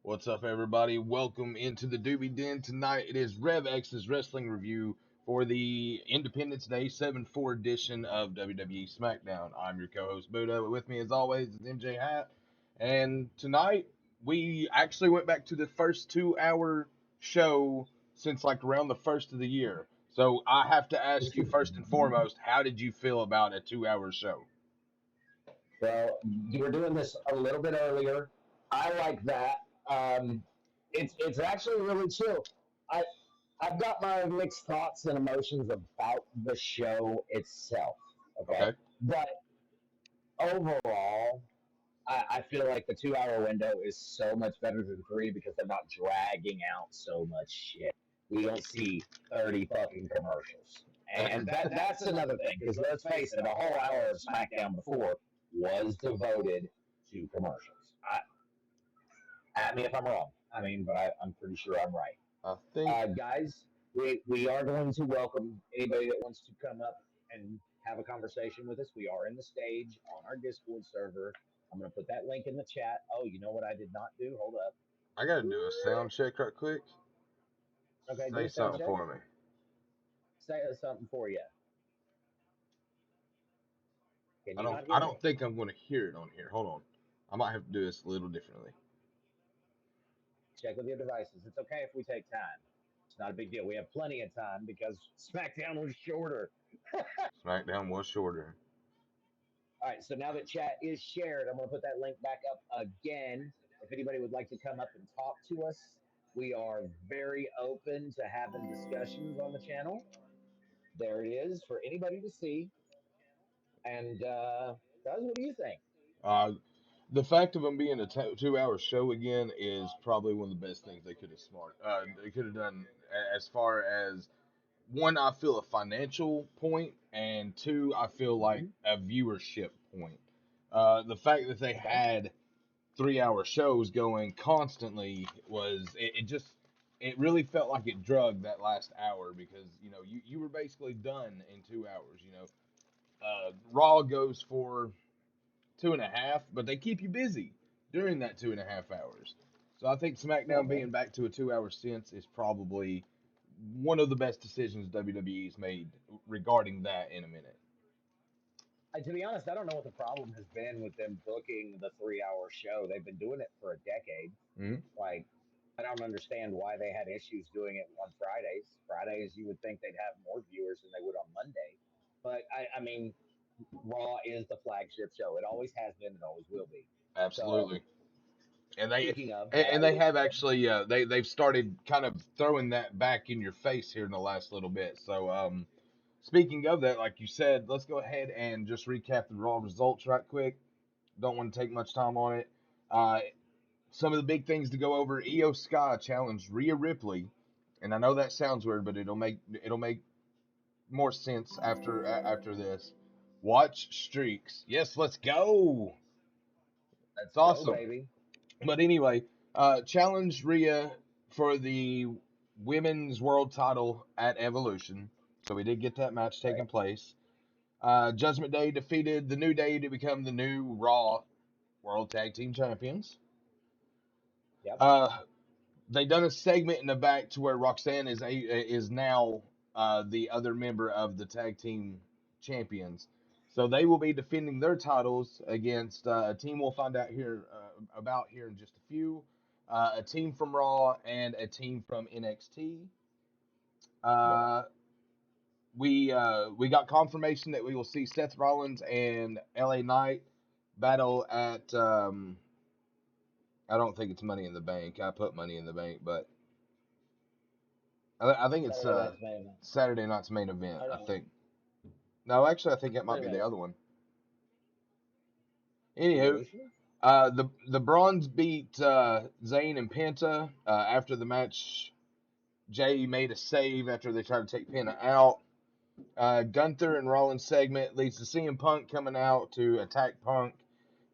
What's up, everybody? Welcome into the Doobie Den. Tonight it is Rev X's wrestling review for the Independence Day 7-4 edition of WWE Smackdown. I'm your co-host Buddha. With me, as always, is MJ Hat. And tonight we actually went back to the first 2 hour show since like around the first of the year. So I have to ask you first and foremost, how did you feel about a 2 hour show? Well, you were doing this a little bit earlier. I like that. It's actually really chill. I I've got my mixed thoughts and emotions about the show itself. Okay, Okay. but overall, I feel like the 2 hour window is so much better than three because they're not dragging out so much shit. We don't see 30 fucking commercials. And that's another thing, because let's face it, a whole hour of SmackDown before was devoted to commercials. At me if I'm wrong. But I'm pretty sure I'm right. I think Guys, we are going to welcome anybody that wants to come up and have a conversation with us. We are in the stage on our Discord server. I'm going to put that link in the chat. Oh, you know what I did not do? Hold up. I gotta do a sound check right quick. Okay, do Say a sound something check. for me. Say something for you. Can I you don't not I hear don't me? think I'm gonna hear it on here. Hold on. I might have to do this a little differently. Check with your devices. It's okay if we take time. It's not a big deal. We have plenty of time because SmackDown was shorter. SmackDown was shorter. All right, so now that chat is shared, I'm going to put that link back up again. If anybody would like to come up and talk to us, we are very open to having discussions on the channel. There it is for anybody to see. And guys, what do you think? Uh, the fact of them being a 2 hour show again is probably one of the best things they could have they could have done as far as one. I feel a financial point, and two, I feel like Mm-hmm. a viewership point. The fact that they Okay. had 3 hour shows going constantly it just it really felt like it drugged that last hour because you were basically done in 2 hours. Raw goes for 2.5, but they keep you busy during that 2.5 hours. So I think SmackDown Okay. being back to a 2 hour stint is probably one of the best decisions WWE's made regarding that in a minute. To be honest, I don't know what the problem has been with them booking the 3 hour show. They've been doing it for a decade. Mm-hmm. Like, I don't understand why they had issues doing it on Fridays. Fridays, you would think they'd have more viewers than they would on Monday. But I mean, Raw is the flagship show. It always has been and always will be. So, Absolutely. and they speaking of, and they have actually they've started kind of throwing that back in your face here in the last little bit. So speaking of that, like you said, let's go ahead and just recap the Raw results right quick. Don't want to take much time on it. Uh, some of the big things to go over: Io Sky challenged Rhea Ripley, and I know that sounds weird, but it'll make more sense after this. Watch streaks. Yes, let's go. It's let's go, awesome. baby. But anyway, challenged Rhea for the women's world title at Evolution. So we did get that match taking Right. place. Judgment Day defeated the New Day to become the new Raw World Tag Team Champions. Yep. Uh, they done a segment in the back to where Roxanne is now the other member of the tag team champions. So they will be defending their titles against a team we'll find out here about here in just a few. A team from Raw and a team from NXT. Yep. Uh, we got confirmation that we will see Seth Rollins and LA Knight battle at I don't think it's Money in the Bank. I put Money in the Bank, but I think it's Saturday night's main event. Saturday night's main event. Oh, I no. think. No, actually, I think that might Wait a be the minute. other one. Anywho, Evolution? the Bronze beat Zayn and Penta after the match. Jay made a save after they tried to take Penta out. Gunther and Rollins segment leads to CM Punk coming out to attack Punk,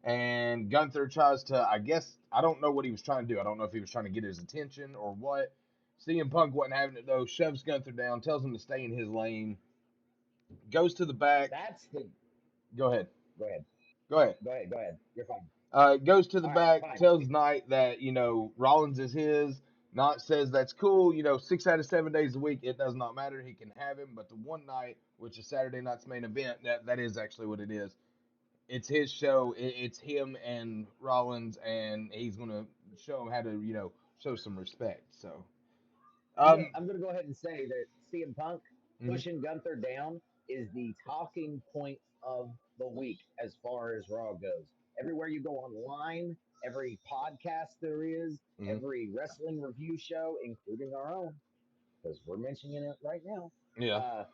and Gunther tries to. I guess I don't know what he was trying to do. I don't know if he was trying to get his attention or what. CM Punk wasn't having it though. Shoves Gunther down, tells him to stay in his lane. Goes to the back. That's the. Go ahead. Go ahead. Go ahead. Go ahead. Go ahead. You're fine. Goes to the All right, back, fine. tells Knight that Rollins is his. Knight says that's cool. 6 out of 7 days a week, it does not matter. He can have him, but the one night, which is Saturday night's main event, that is actually what it is. It's his show. It's him and Rollins, and he's gonna show him how to show some respect. So, um, I'm gonna go ahead and say that CM Punk mhm. pushing Gunther down is the talking point of the week as far as Raw goes. Everywhere you go online, every podcast there is, Mhm. every wrestling review show, including our own, because we're mentioning it right now. Yeah. Uh,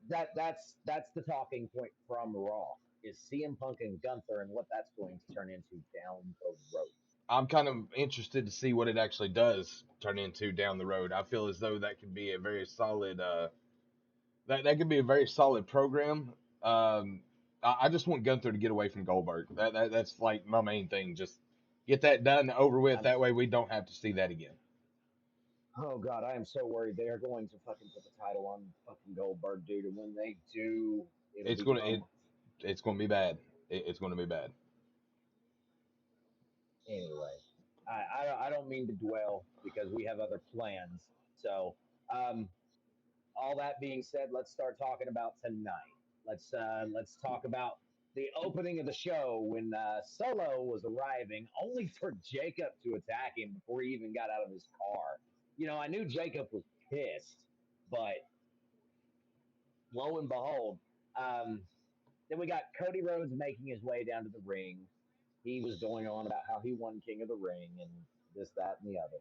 that's the talking point from Raw is CM Punk and Gunther and what that's going to turn into down the road. I'm kind of interested to see what it actually does turn into down the road. I feel as though that could be a very solid that could be a very solid program. I just want Gunther to get away from Goldberg. That's like my main thing. Just get that done over with. I'm That way we don't have to see that again. Oh God, I am so worried they are going to fucking put the title on fucking Goldberg, dude. And when they do, it'll It's gonna become it's gonna be bad. It's gonna be bad. anyway. I don't mean to dwell because we have other plans. So, um, all that being said, let's start talking about tonight. Let's talk about the opening of the show when Solo was arriving, only for Jacob to attack him before he even got out of his car. I knew Jacob was pissed, but lo and behold, um, then we got Cody Rhodes making his way down to the ring. He was going on about how he won King of the Ring and this, that, and the other.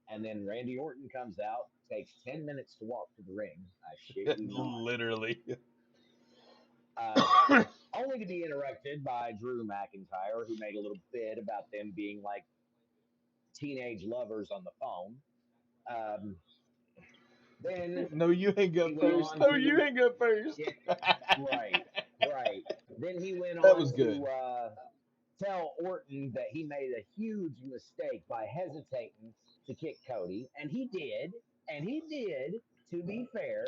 And then Randy Orton comes out, takes 10 minutes to walk to the ring. I shit you not. Literally. Uh, Only to be interrupted by Drew McIntyre, who made a little bit about them being like teenage lovers on the phone. Um, then No, you ain't go he went first. on No, you to, ain't go first. yeah, right, right. Then he went That on was to good. tell Orton that he made a huge mistake by hesitating to kick Cody, and he did, to be fair,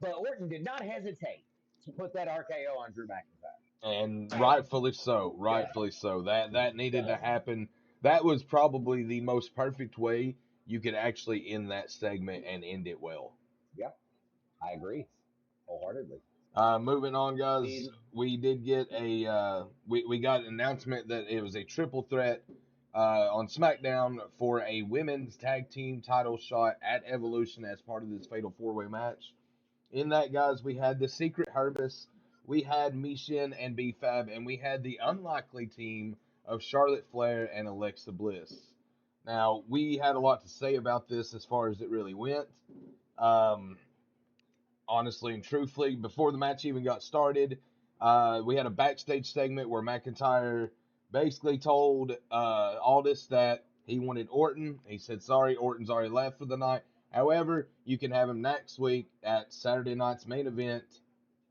but Orton did not hesitate to put that RKO on Drew McIntyre. And Right? rightfully so. Go, Rightfully so. That needed to go. happen. That was probably the most perfect way you could actually end that segment and end it well. Yeah, I agree wholeheartedly. Moving on, guys. The We did get we got an announcement that it was a triple threat on SmackDown for a women's tag team title shot at Evolution as part of this fatal four way match. In that, guys, we had the Secret Herbis, we had Mishin and B-Fab, and we had the unlikely team of Charlotte Flair and Alexa Bliss. Now, we had a lot to say about this as far as it really went. Um, Honestly and truthfully, before the match even got started, we had a backstage segment where McIntyre basically told Aldis that he wanted Orton. He said, sorry, Orton's already left for the night. However, you can have him next week at Saturday night's main event.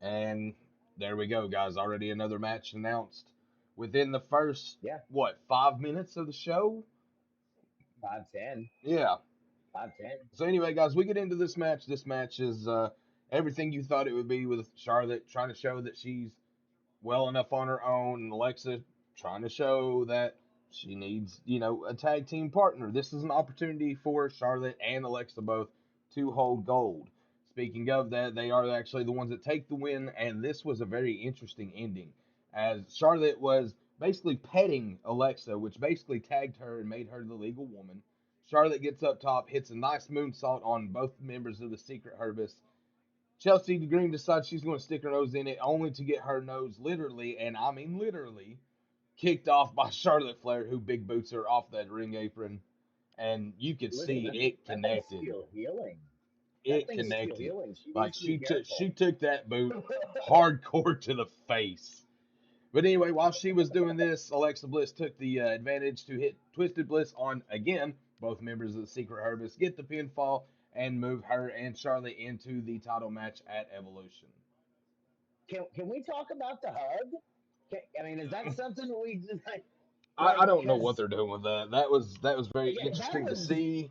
And there we go, guys. Already another match announced within the first, Yeah, what, 5 minutes of the show? 5'10", Yeah. 5'10". So anyway, guys, we get into this match. This match is everything you thought it would be with Charlotte trying to show that she's well enough on her own, and Alexa trying to show that she needs, a tag team partner. This is an opportunity for Charlotte and Alexa both to hold gold. Speaking of that, they are actually the ones that take the win, and this was a very interesting ending, as Charlotte was basically petting Alexa, which basically tagged her and made her the legal woman. Charlotte gets up top, hits a nice moonsault on both members of the Secret Herbis. Chelsea Green decides she's going to stick her nose in it, only to get her nose literally, and I mean literally, kicked off by Charlotte Flair, who big boots her off that ring apron. And you could Listen, see it that thing's connected. still healing. That It thing's still connected. healing. She Like needs to be she careful. took that boot hardcore to the face. But anyway, while she was doing this, Alexa Bliss took the advantage to hit Twisted Bliss on again both members of the Secret Herbis, get the pinfall, and move her and Charlotte into the title match at Evolution. Can we talk about the hug? I mean, is that something that we I don't know what Because they're doing with that. That was very yeah, that interesting to was see.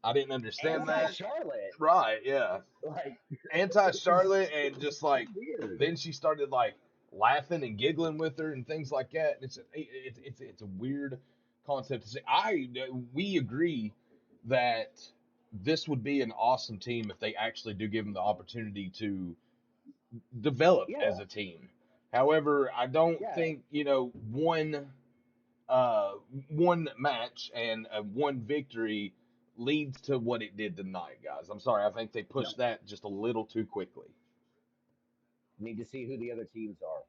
I didn't understand anti that. Charlotte. Right, yeah. Like Anti it was Charlotte, and just like weird. then she started like laughing and giggling with her and things like that. And it's a weird concept to say. We agree that this would be an awesome team if they actually do give them the opportunity to develop Yeah, as a team. However, I don't yeah, think uh, one match and one victory leads to what it did tonight, guys. I'm sorry. I think they no. pushed that just a little too quickly. Need to see who the other teams are.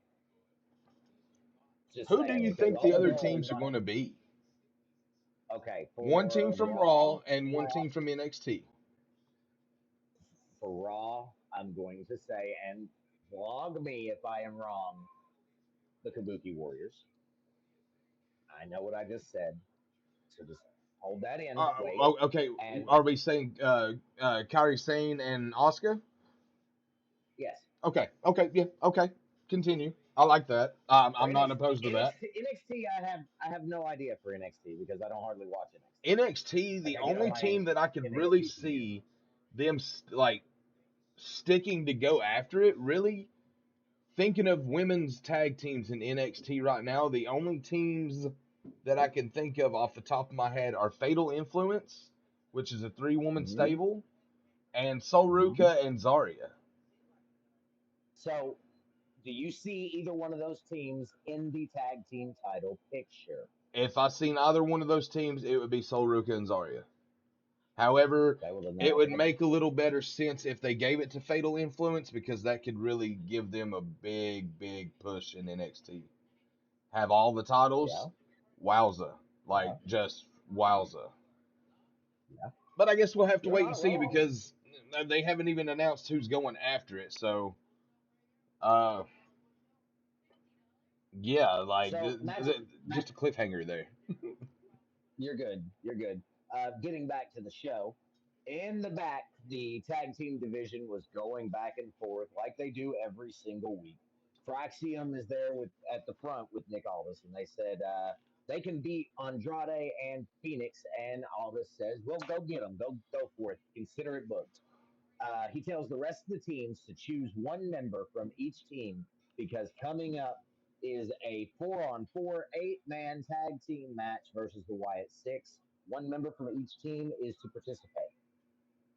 Just Who do saying, you because think the all other gold. teams are going to be? Okay, One team for from Raw, Raw and one team from NXT. I'm going to say, and vlog me if I am wrong, the Kabuki Warriors. I know what I just said, so just hold that in. Wait, Okay, and are we saying Kairi Sane and Asuka? yes, Okay, yeah, okay. Continue. I like that. for I'm not opposed to that. NXT, I have no idea for NXT because I don't hardly watch NXT. NXT, Like the I get on only my team that I could really NXT from you. see them like sticking to go after it, really thinking of women's tag teams in NXT right now, the only teams that I can think of off the top of my head are Fatal Influence, which is a 3-woman Hmm. stable, and Hmm. Solruka and Zarya. So, do you see either one of those teams in the tag team title picture? If I seen either one of those teams, it would be Solruka and Zarya. However, Okay, well then it would make a little better sense if they gave it to Fatal Influence because that could really give them a big push in NXT. Have all the titles, yeah, wowza. yeah, Like, just wowza. yeah. But I guess we'll have to You're wait and not see wrong. because they haven't even announced who's going after it. So, uh, yeah, like So, just a cliffhanger there. you're good. You're good. Getting back to the show, in the back, the tag team division was going back and forth like they do every single week. Fraxium is there with at the front with Nick Aldis, and they said they can beat Andrade and Phoenix, and Aldis says, "Well, go get them. Go for it. Consider it booked." He tells the rest of the teams to choose one member from each team because coming up is a 4-on-4 8-man tag team match versus the Wyatt Six. One member from each team is to participate,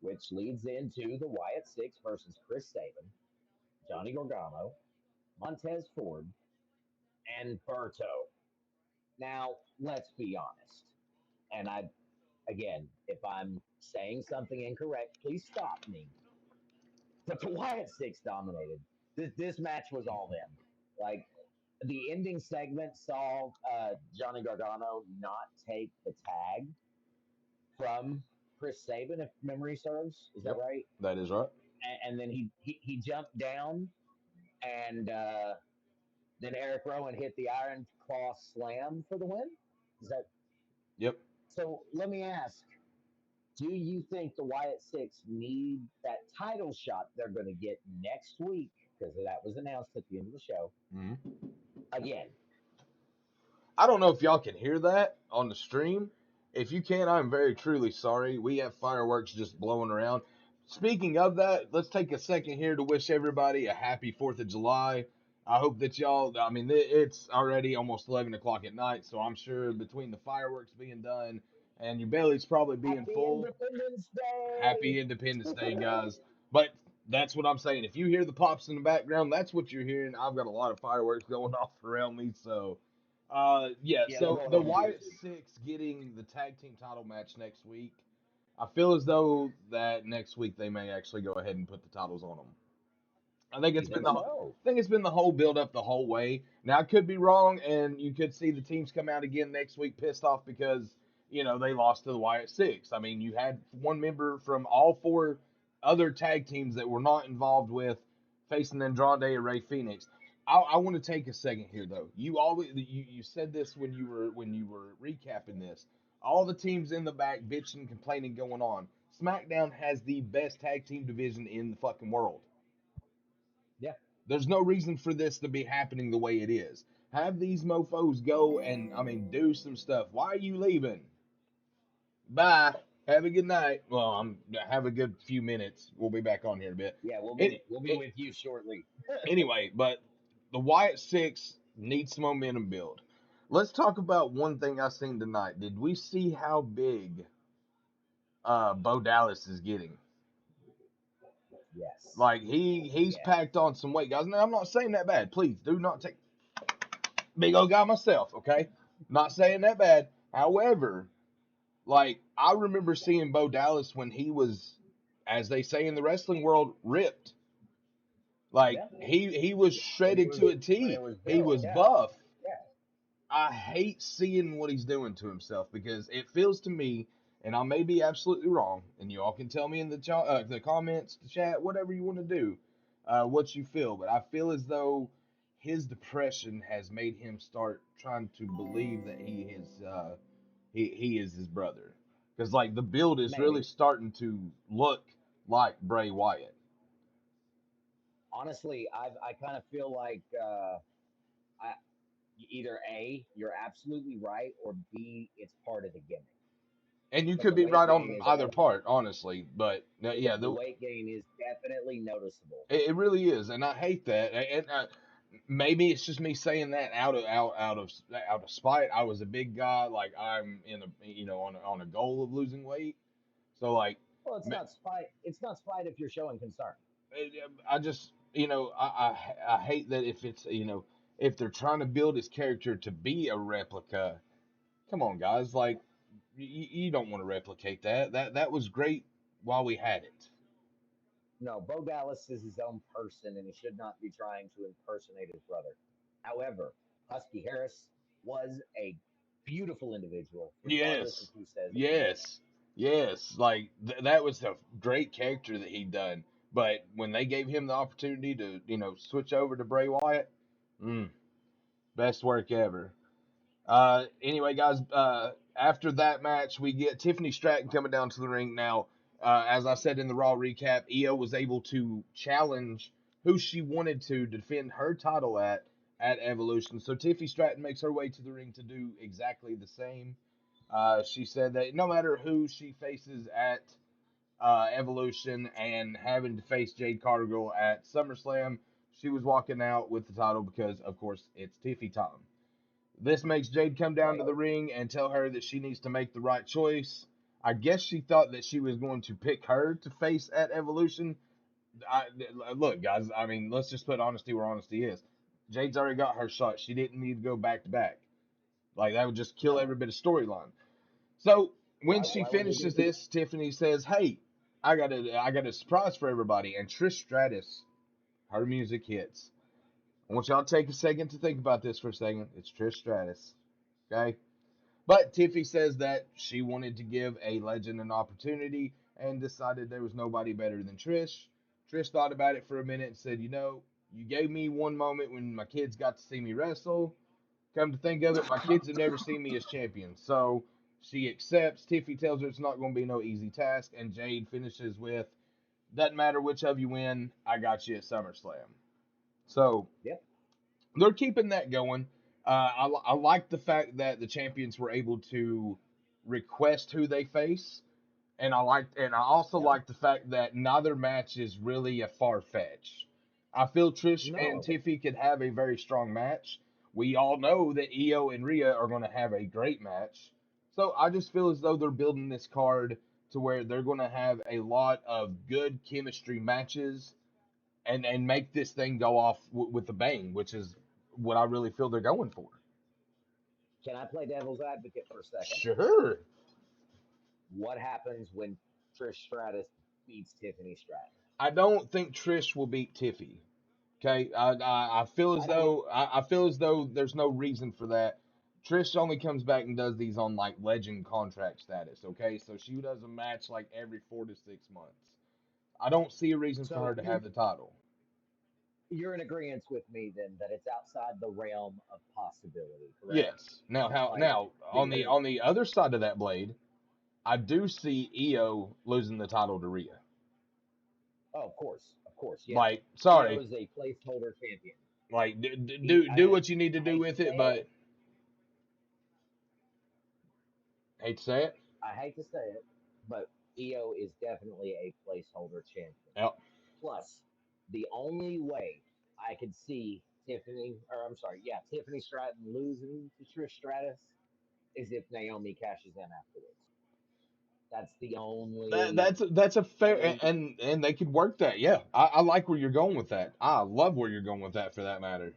which leads into the Wyatt Six versus Chris Sabin, Johnny Gargano, Montez Ford, and Berto. Now, let's be honest. And again, if I'm saying something incorrect, please stop me. But the Wyatt Six dominated. This match was all them. Like the ending segment saw Johnny Gargano not take the tag from Chris Sabin, if memory serves. Is that Yep, right? that is right. And then he jumped down, and then Eric Rowan hit the Iron Claw Slam for the win. Is that Yep. so? Let me ask: do you think the Wyatt Six need that title shot they're going to get next week? Because that was announced at the end of the show. Mm-hmm. Again, I don't know if y'all can hear that on the stream. If you can, I'm very truly sorry. We have fireworks just blowing around. Speaking of that, let's take a second here to wish everybody a happy 4th of July. I hope that y'all, I mean, it's already almost 11 o'clock at night, so I'm sure between the fireworks being done and your belly's probably being Happy full, Independence Day! happy Independence Day, guys. But that's what I'm saying. If you hear the pops in the background, that's what you're hearing. I've got a lot of fireworks going off around me, so yeah. Yeah, they're So going the off in Wyatt unison. Six getting the tag team title match next week. I feel as though that next week they may actually go ahead and put the titles on them. I think You it's been think the so? I think it's been the whole build up the whole way. Now I could be wrong, and you could see the teams come out again next week pissed off because they lost to the Wyatt Six. I mean, you had one member from all four other tag teams that were not involved with facing Andrade or Ray Phoenix. I want to take a second here though. You said this when you were recapping this. All the teams in the back bitching, complaining, going on. SmackDown has the best tag team division in the fucking world. Yeah. There's no reason for this to be happening the way it is. Have these mofos go and do some stuff. Why are you leaving? Bye. Have a good night. Well, have a good few minutes. We'll be back on here in a bit. Yeah, we'll be Any, we'll be with you shortly. anyway, but the Wyatt Six needs some momentum build. Let's talk about one thing I seen tonight. Did we see how big Bo Dallas is getting? Yes. Like he's Yes. packed on some weight, guys. Now I'm not saying that bad. Please do not take big old guy myself, okay? Not saying that bad. However, like I remember seeing Bo Dallas when he was, as they say in the wrestling world, ripped. Like Yeah. he was shredded to a When it T. was He built. was Yeah. buff. Yeah. I hate seeing what he's doing to himself because it feels to me, and I may be absolutely wrong, and you all can tell me in the comments, the chat, whatever you want to do, what you feel. But I feel as though his depression has made him start trying to believe that he is his brother, because like the build is really Maybe. starting to look like Bray Wyatt. Honestly, I kind of feel like I, either A, you're absolutely right, or B, it's part of the gimmick. And you But could the be weight right gain on is either evident. part, honestly. But yeah, The weight gain is definitely noticeable. it really is, and I hate that. And maybe it's just me saying that out of spite. I was a big guy, like I'm in a on a goal of losing weight. So like, Well, it's not spite. It's not spite if you're showing concern. I just I hate that if it's if they're trying to build his character to be a replica. Come on, guys, like you don't want to replicate that. That was great while we had it. No, Bo Dallas is his own person, and he should not be trying to impersonate his brother. However, Husky Harris was a beautiful individual, regardless of Yes, who says anything. yes, yes. Like that was a great character that he done. But when they gave him the opportunity to, switch over to Bray Wyatt, mm, best work ever. Anyway, guys, after that match, we get Tiffany Stratton coming down to the ring. Now, as I said in the Raw recap, Io was able to challenge who she wanted to defend her title at Evolution. So Tiffany Stratton makes her way to the ring to do exactly the same. She said that no matter who she faces at Evolution and having to face Jade Cargill at SummerSlam, she was walking out with the title because, of course, it's Tiffy time. This makes Jade come down to Right. the ring and tell her that she needs to make the right choice. I guess she thought that she was going to pick her to face at Evolution. Look, guys, I mean, let's just put honesty where honesty is. Jade's already got her shot. She didn't need to go back to back. Like, that would just kill No. every bit of storyline. So when she Why would they do finishes that? this, Tiffany says, "Hey, I got a surprise for everybody." And Trish Stratus, her music hits. I want y'all to take a second to think about this for a second. It's Trish Stratus, okay? But Tiffy says that she wanted to give a legend an opportunity and decided there was nobody better than Trish. Trish thought about it for a minute and said, you gave me one moment when my kids got to see me wrestle. Come to think of it, my kids have never seen me as champion. So she accepts. Tiffy tells her it's not going to be no easy task. And Jade finishes with, doesn't matter which of you win, I got you at SummerSlam. So Yep. they're keeping that going. I like the fact that the champions were able to request who they face, and I also Yep. like the fact that neither match is really a far fetch. I feel Trish and No. Tiffy could have a very strong match. We all know that Io and Rhea are going to have a great match. So I just feel as though they're building this card to where they're going to have a lot of good chemistry matches and make this thing go off with a bang, which is what I really feel they're going for. Can I play devil's advocate for a second? Sure. What happens when Trish Stratus beats Tiffany Stratton? I don't think Trish will beat Tiffy. Okay, I feel as I don't. though I feel as though there's no reason for that. Trish only comes back and does these on like legend contract status. Okay, so she does a match like every 4 to 6 months. I don't see a reason for So her to have the title. you're in agreement with me then that it's outside the realm of possibility, correct? Yes. Now how Like now on the because on the other side of that blade, I do see Io losing the title to Rhea. oh, of course, yeah. Like, Io sorry, is a placeholder champion. like do what you need to I do hate to with it, say it, but hate to say it. I hate to say it, but Io is definitely a placeholder champion. Yep. Plus, the only way I could see Tiffany Stratton losing to Trish Stratus is if Naomi cashes in afterwards. That's the That, only. that's a I fair mean, and they could work that. Yeah, I like where you're going with that. I love where you're going with that for that matter.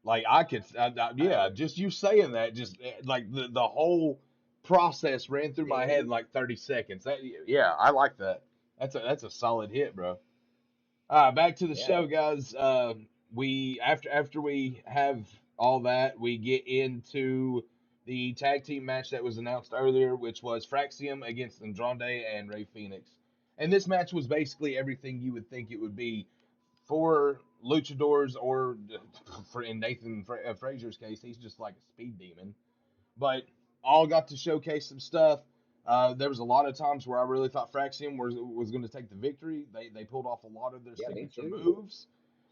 Like I could, yeah, uh, just you saying that, just like the whole process ran through my head in see, like 30 seconds. That, yeah, I like that. That's a solid hit, bro. Back to the yeah, show, guys. We after we have all that, we get into the tag team match that was announced earlier, which was Fraxium against Andrade and Ray Phoenix. And this match was basically everything you would think it would be for luchadors, or for in Nathan Frazier's case, he's just like a speed demon. But all got to showcase some stuff. There was a lot of times where I really thought Fraxium was going to take the victory. They pulled off a lot of their yeah, me signature too. moves,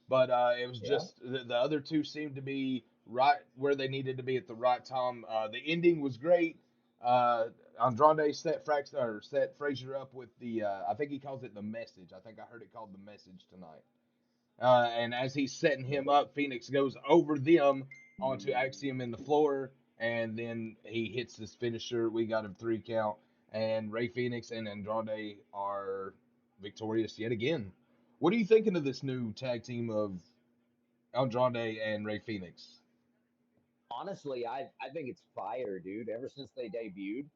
but it was Yeah, just the other two seemed to be right where they needed to be at the right time. The ending was great. Andrade set Frazier up with the I think he calls it the message. I think I heard it called the message tonight. And as he's setting him up, Phoenix goes over them onto Axiom in the floor, and then he hits his finisher. We got a 3 count, and Ray Phoenix and Andrade are victorious yet again. What are you thinking of this new tag team of Andrade and Ray Phoenix? honestly, I think it's fire, dude. Ever since they debuted,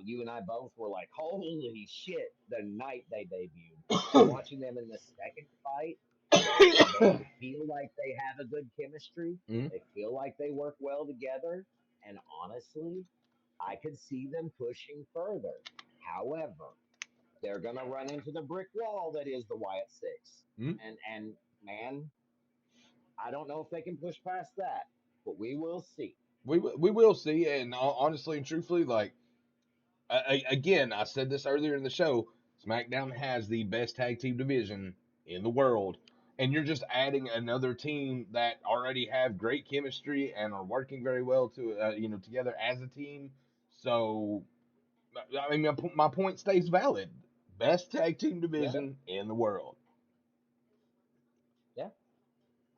you and I both were like, holy shit! The night they debuted, watching them in the second fight, they feel like they have a good chemistry. Mm-hmm. They feel like they work well together, and honestly, I could see them pushing further. However, they're gonna run into the brick wall that is the Wyatt Six, Mm-hmm. and man, I don't know if they can push past that, but we will see. We will see, and honestly and truthfully, like again, I said this earlier in the show. SmackDown has the best tag team division in the world, and you're just adding another team that already have great chemistry and are working very well to together as a team. So, I mean, my point stays valid. Best tag team Yeah, division in the world. yeah.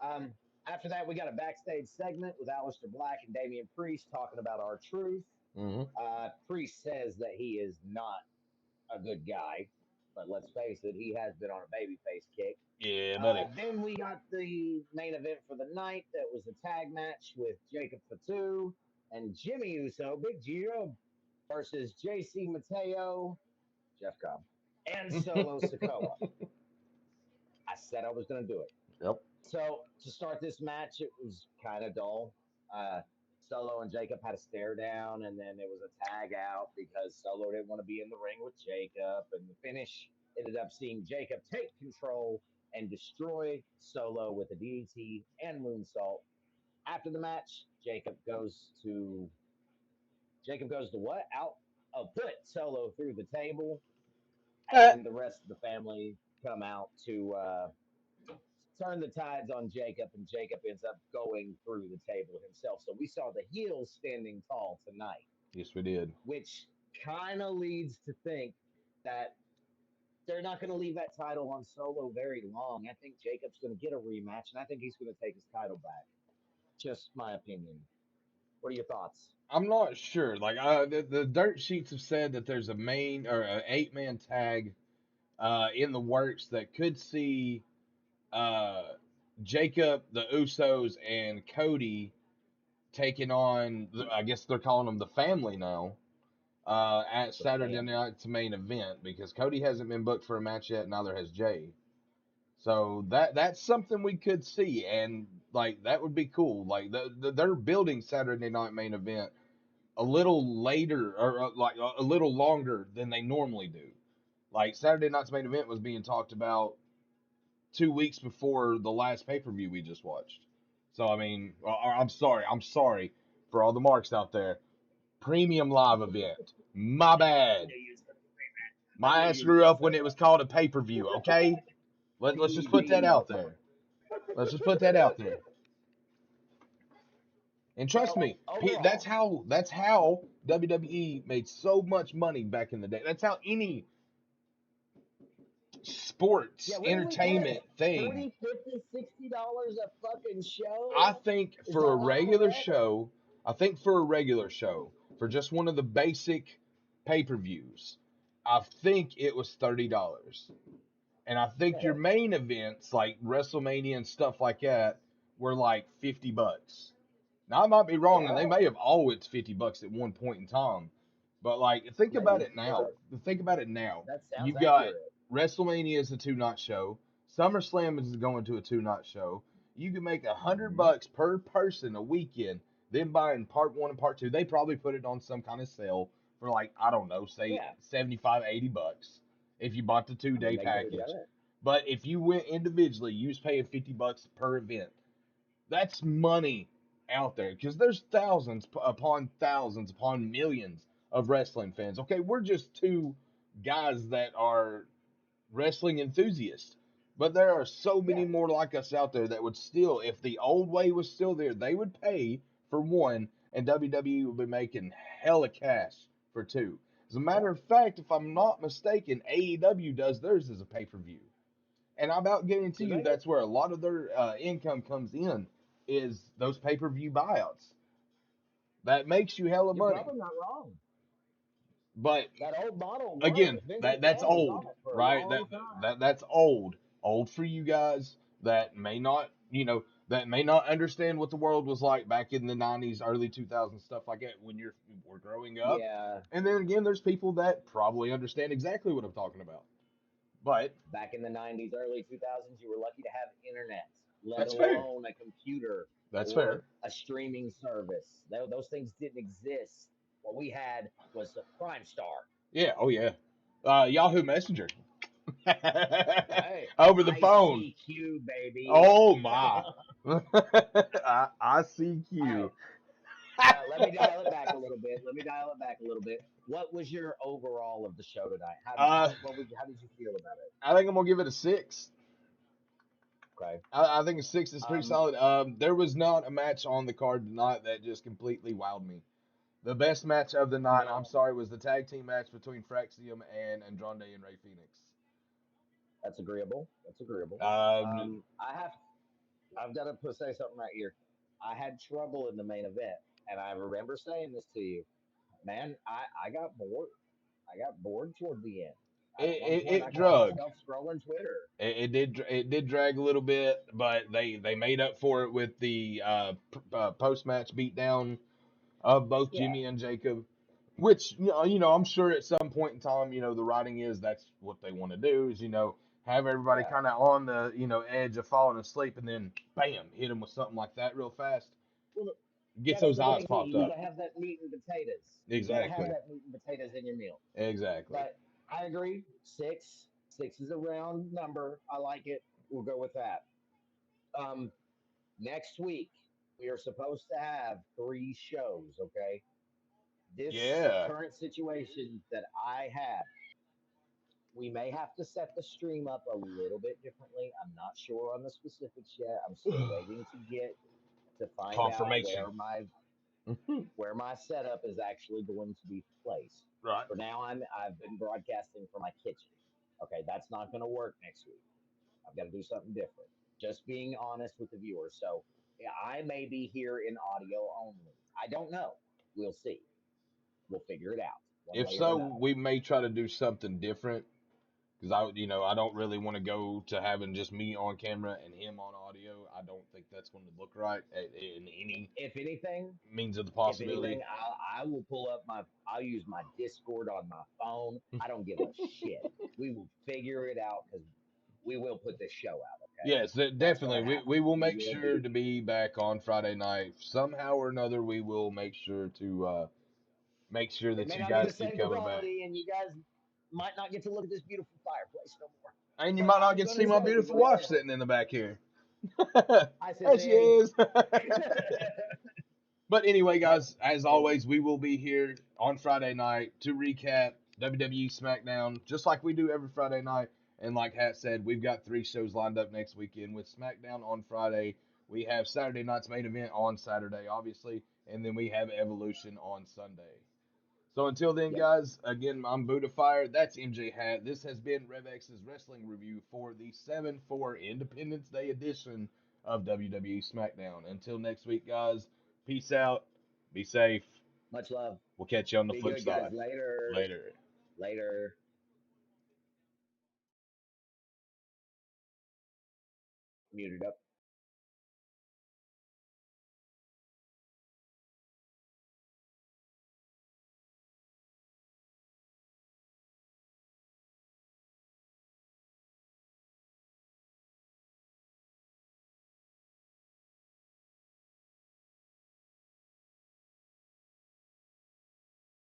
Um, After that, we got a backstage segment with Aleister Black and Damian Priest talking about our truth. Mm-hmm. Priest says that he is not a good guy, but let's face it, he has been on a babyface kick. Yeah, buddy. Then we got the main event for the night. That was a tag match with Jacob Fatu and Jimmy Uso, Big Gio, versus JC Mateo, Jeff Cobb, and Solo Sikoa. I said I was going to do it. Yep. So to start this match, it was kind of dull. Uh, Solo and Jacob had a stare down, and then it was a tag out because Solo didn't want to be in the ring with Jacob. And the finish ended up seeing Jacob take control and destroy Solo with a DDT and moonsault. After the match, Jacob goes to what? Out put Solo through the table, Uh, and the rest of the family come out to turn the tides on Jacob, and Jacob ends up going through the table himself. So we saw the heels standing tall tonight, yes, we did. which kind of leads to think that they're not going to leave that title on Solo very long. I think Jacob's going to get a rematch, and I think he's going to take his title back. Just my opinion. What are your thoughts? I'm not sure. Like the dirt sheets have said that there's a main or an 8-man tag in the works that could see uh, Jacob, the Usos, and Cody taking on. I guess they're calling them the family now. At The Saturday family. night's main event because Cody hasn't been booked for a match yet. Neither has Jay. So that's something we could see, and like that would be cool. Like they're building Saturday night main event a little later or like a little longer than they normally do. Like Saturday night's main event was being talked about 2 weeks before the last pay per view we just watched. So I mean, I'm sorry for all the marks out there. Premium live event. My I bad. knew you was going to say that. I My knew ass you was grew going to up say when it was called a pay per view. Okay, let's just put that that. out there. Let's just put that out there. And trust So me, overall, that's how WWE made so much money back in the day. That's how any sports Yeah, what do we entertainment pay? thing. 30, 50, $60 a fucking I show? think Is for a that all regular that? show, I think for a regular show, for just one of the basic pay-per-views, I think it was $30. And I think your Yeah, main events like WrestleMania and stuff like that were like $50. Now I might be wrong, and yeah, they may have always $50 at one point in time. But like, think about maybe, it now. but Think about it now. that sounds You've got accurate. WrestleMania is a two-night show. SummerSlam is going to a two-night show. You can make Hmm. $100 per person a weekend. Then buying part one and part two, they probably put it on some kind of sale for like I don't know, say Yeah, 75, $80 if you bought the two I mean, day they could have done package. it. But if you went individually, you was paying $50 per event. That's money out there because there's thousands upon millions of wrestling fans. Okay, we're just two guys that are wrestling enthusiasts, but there are so many Yeah, more like us out there that would still, if the old way was still there, they would pay for one, and WWE would be making hella cash for two. As a matter yeah, of fact, if I'm not mistaken, AEW does theirs as a pay per view. And I about guarantee do you they? that's where a lot of their income comes in is those pay per view buyouts. That makes you hella You're money. probably not wrong. But That old model again, worked. Vince that's McMahon was old, on it for a right? long time. That's old. Old for you guys that may not, that may not understand what the world was like back in the 90s, early 2000s, stuff like that when we're growing up. Yeah, And then again, there's people that probably understand exactly what I'm talking about. But back in the 90s, early 2000s, you were lucky to have internet, let that's fair. alone a computer That's or fair. a streaming service. Those things didn't exist. What we had was a Prime Star. Yeah, oh yeah. Yahoo Messenger. Hey, Over the phone. ICQ, baby. Oh All my. I see right. Q. Let me dial it back a little bit. Let me dial it back a little bit. What was your overall of the show tonight? uh, How did you feel about it? I think I'm gonna give it a six. Okay. I think a six is pretty Um, solid. There was not a match on the card tonight that just completely wowed me. The best match of the night, I'm no, sorry, was the tag team match between Fraxium and Andrade and Ray Phoenix. that's agreeable. That's agreeable. Um, Um, I have I've got to say something right here. I had trouble in the main event, and I remember saying this to you, man. I got bored. I got bored toward the end. it, At one it, point, it I caught drug. myself scrolling Twitter. It did drag a little bit, but they made up for it with the post match beatdown of both Yeah, Jimmy and Jacob. Which I'm sure at some point in time, the writing is that's what they want to do is have everybody yeah. kind of on the edge of falling asleep, and then bam, hit them with something like that real fast. Well, Gets that's those the eyes thing too. popped You need up. to have that meat and potatoes. You got to have Exactly. that meat and potatoes in your meal. Exactly. But I agree. Six. Six is a round number. I like it. We'll go with that. Um, Next week we are supposed to have three shows. Okay, this Yeah. current situation that I have, we may have to set the stream up a little bit differently. I'm not sure on the specifics yet. I'm still waiting to find out Confirmation. where my setup is actually going to be placed. Right. For now, I've been broadcasting from my kitchen. Okay, that's not going to work next week. I've got to do something different. Just being honest with the viewers. So yeah, I may be here in audio only. I don't know. We'll see. We'll figure it out one If way or so, another. we may try to do something different because I don't really want to go to having just me on camera and him on audio. I don't think that's going to look right in any If anything, means of the if anything, possibility. I will pull up my. I'll use my Discord on my phone. I don't give a shit. We will figure it out because we will put this show out. Okay, Yes, that's going definitely. to We happen. will We make will sure be. to be back on Friday night somehow or another. We will make sure to make sure It that may you not be the guys keep same coming back, quality, and you guys might not get to look at this beautiful fireplace no more. and you But might not I'm get to going see to my say, beautiful wife yeah. sitting in the back here. Hi, There she Sissy. is. But anyway, But guys, as it, always, we will be here on Friday night to recap WWE SmackDown, just like we do every Friday night. And like Hat said, we've got three shows lined up next weekend with SmackDown on Friday. We have Saturday night's main event on Saturday, obviously, and then we have Evolution on Sunday. So until then, Yep. guys, again, I'm Buddha Fire. That's MJ Hat. This has been RevX's wrestling review for the 7/4 Independence Day edition of WWE SmackDown. Until next week, guys, peace out. Be safe. Much love. We'll catch you on the Be flip good, guys. side. Later. Later. Later. Muted up.